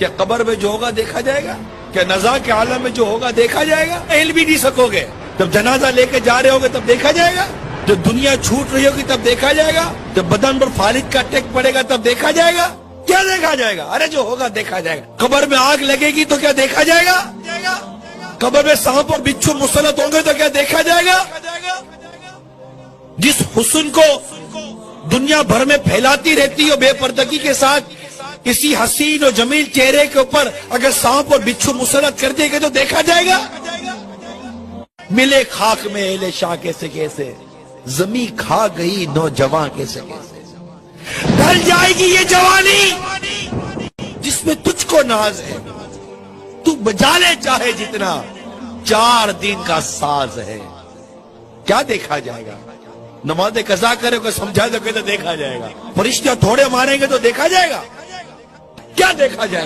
کہ قبر میں جو ہوگا دیکھا جائے گا؟ کہ نزا کے عالم میں جو ہوگا دیکھا جائے گا؟ ہل بھی نہیں سکو گے۔ جب جنازہ لے کے جا رہے ہوگے تب دیکھا جائے گا؟ جب دنیا چھوٹ رہی ہوگی تب دیکھا جائے گا؟ جب بدن پر فالج کا ٹیک پڑے گا تب دیکھا جائے گا؟ کیا دیکھا جائے گا؟ ارے جو ہوگا دیکھا جائے گا۔ قبر میں آگ لگے گی تو کیا دیکھا جائے گا؟ قبر میں سانپ اور بچھو مسلط ہوں گے تو کیا دیکھا جائے گا؟ جس حسن کو دنیا بھر میں پھیلاتی رہتی ہو بے پردگی کے ساتھ، کسی حسین اور جمیل چہرے کے اوپر اگر سانپ اور بچھو مسلط کر دے گے تو دیکھا جائے گا؟ ملے خاک میں اہل شاہ کیسے کیسے، زمین کھا گئی نوجوان کیسے کیسے۔ ڈھل جائے گی یہ جوانی جس میں تجھ کو ناز ہے، تو بجا لے چاہے جتنا، 4 دن کا ساز ہے۔ کیا دیکھا جائے گا؟ نماز قضا کرے کو سمجھا دو کہ تو دیکھا جائے گا، فرشتے تھوڑے ماریں گے تو دیکھا جائے گا؟ کیا دیکھا جائے گا؟